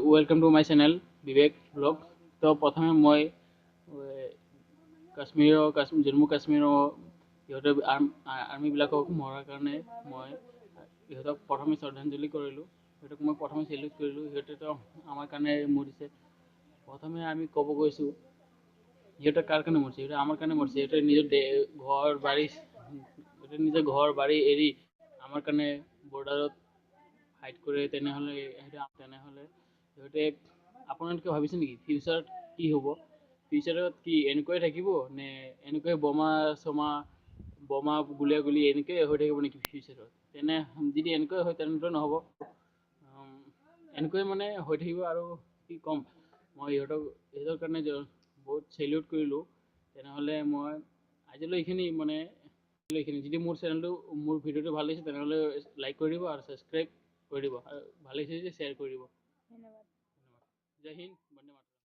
Welcome to my channel Bibek blog. তো প্ৰথমে মই জম্মু কাশ্মীৰৰ সিহঁতে আৰ্মিবিলাকক মৰাৰ কাৰণে মই সিহঁতক প্ৰথমে শ্ৰদ্ধাঞ্জলি কৰিলোঁ। সিহঁতক মই প্ৰথমে চেলিউট কৰিলোঁ। সিহঁতেতো আমাৰ কাৰণে মৰিছে। প্ৰথমে আমি ক'ব গৈছোঁ সিহঁতে কাৰ কাৰণে মৰিছে, সিহঁতে আমাৰ কাৰণে মৰিছে। সিহঁতে নিজৰ ঘৰ বাৰী এৰি আমাৰ কাৰণে বৰ্ডাৰত ফাইট কৰে। তেনেহ'লে সিহঁতে আপোনালোকে ভাবিছে নেকি ফিউচাৰত কি হ'ব? ফিউচাৰত কি এনেকুৱাই থাকিব নে এনেকুৱাই বোমা গুলীয়াগুলি এনেকুৱাই হৈ থাকিব নেকি ফিউচাৰত? যদি এনেকুৱাই হয় তেনেহ'লে নহ'ব। এনেকুৱাই মানে হৈ থাকিব। আৰু কি ক'ম, মই সিহঁতৰ কাৰণে বহুত চেলিউট কৰিলোঁ। তেনেহ'লে মই আজিলৈ এইখিনি যদি মোৰ ভিডিঅ'টো ভাল লাগিছে তেনেহ'লে লাইক কৰি দিব আৰু ছাবস্ক্ৰাইব কৰি দিব, আৰু ভাল লাগিছে যদি শ্বেয়াৰ কৰি দিব। ধন্যবাদ। জয় হিন্দ, বন্দে মাতৰম।